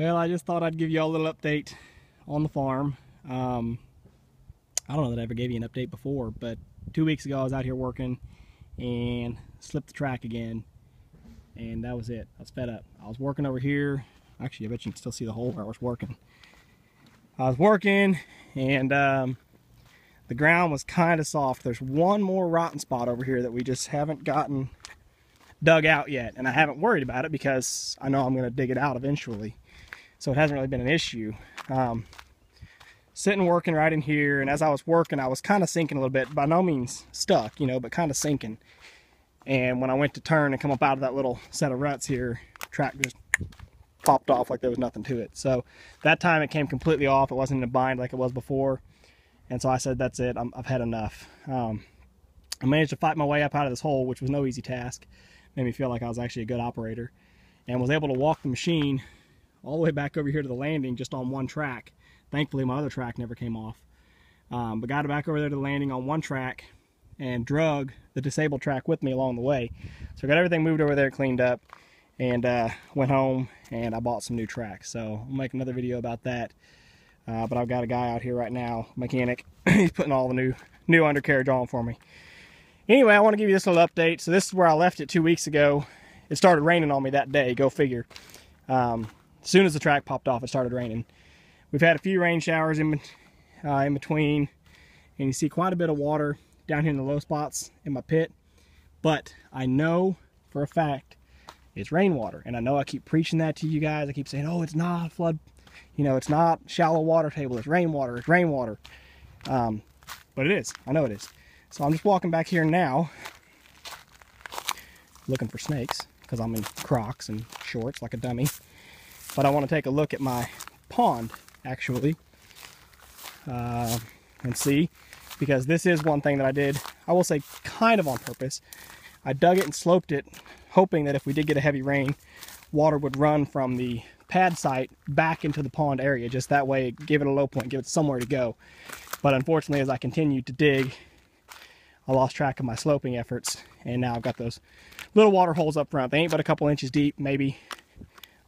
Well, I just thought I'd give you all a little update on the farm. I don't know that I ever gave you an update before, but 2 weeks ago I was out here working and slipped the track again, and that was it. I was fed up. I was working over here. Actually, I bet you can still see the hole where I was working. I was working and the ground was kind of soft. There's one more rotten spot over here that we just haven't gotten dug out yet, and I haven't worried about it because I know I'm going to dig it out eventually, so it hasn't really been an issue. Sitting working right in here, and as I was working I was kind of sinking a little bit, by no means stuck, you know, but kind of sinking. And when I went to turn and come up out of that little set of ruts here, track just popped off like there was nothing to it. So that time it came completely off. It wasn't in a bind like it was before, and so I said, that's it, I've had enough. I managed to fight my way up out of this hole, which was no easy task. Made me feel like I was actually a good operator, and was able to walk the machine all the way back over here to the landing just on one track. Thankfully my other track never came off, but got it back over there to the landing on one track and drug the disabled track with me along the way. So I got everything moved over there, cleaned up, and went home and I bought some new tracks. So I'll make another video about that, but I've got a guy out here right now, mechanic. He's putting all the new undercarriage on for me. Anyway, I want to give you this little update. So this is where I left it 2 weeks ago. It started raining on me that day, go figure. As soon as the track popped off, it started raining. We've had a few rain showers in between, and you see quite a bit of water down here in the low spots in my pit. But I know for a fact it's rainwater, and I know I keep preaching that to you guys. I keep saying, oh, it's not flood, you know, it's not shallow water table, it's rainwater, it's rainwater. But it is, I know it is. So I'm just walking back here now, looking for snakes, because I'm in Crocs and shorts like a dummy. But I want to take a look at my pond, actually, and see, because this is one thing that I did, I will say kind of on purpose. I dug it and sloped it, hoping that if we did get a heavy rain, water would run from the pad site back into the pond area, just that way, give it a low point, give it somewhere to go. But unfortunately, as I continued to dig, I lost track of my sloping efforts, and now I've got those little water holes up front. They ain't but a couple inches deep, maybe.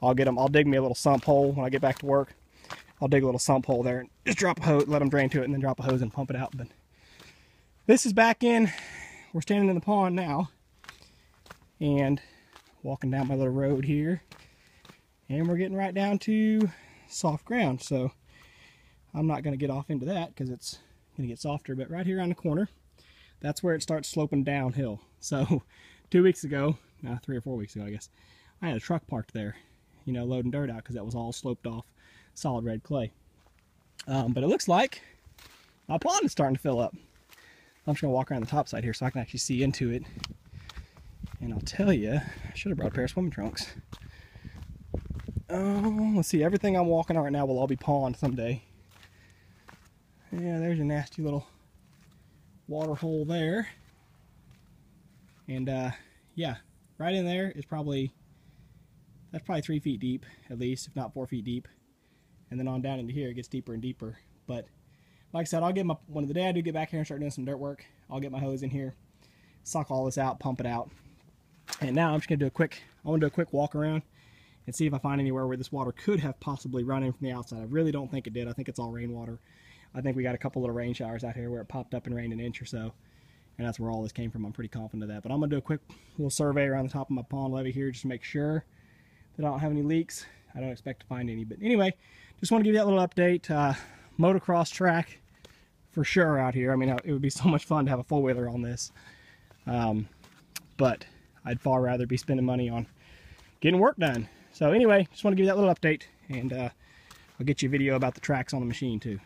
I'll dig me a little sump hole when I get back to work. I'll dig a little sump hole there and just drop a hose, let them drain to it, and then drop a hose and pump it out. But this is back in. We're standing in the pond now, and walking down my little road here, and we're getting right down to soft ground. So I'm not going to get off into that because it's going to get softer. But right here on the corner, that's where it starts sloping downhill. So 2 weeks ago, 3 or 4 weeks ago, I guess, I had a truck parked there, you know, loading dirt out because that was all sloped off solid red clay. But it looks like my pond is starting to fill up. I'm just going to walk around the top side here so I can actually see into it. And I'll tell you, I should have brought a pair of swimming trunks. Let's see, everything I'm walking on right now will all be pond someday. Yeah, there's a nasty little water hole there. And yeah, right in there is that's probably 3 feet deep, at least, if not 4 feet deep. And then on down into here, it gets deeper and deeper. But like I said, I'll get when the day I do get back here and start doing some dirt work, I'll get my hose in here, suck all this out, pump it out. And now I'm just gonna do I want to do a quick walk around and see if I find anywhere where this water could have possibly run in from the outside. I really don't think it did. I think it's all rainwater. I think we got a couple little rain showers out here where it popped up and rained an inch or so, and that's where all this came from. I'm pretty confident of that. But I'm gonna do a quick little survey around the top of my pond levee here just to make sure that I don't have any leaks. I don't expect to find any, but anyway, just want to give you that little update. Motocross track for sure out here. I mean, it would be so much fun to have a four-wheeler on this, but I'd far rather be spending money on getting work done. So anyway, just want to give you that little update, and I'll get you a video about the tracks on the machine too.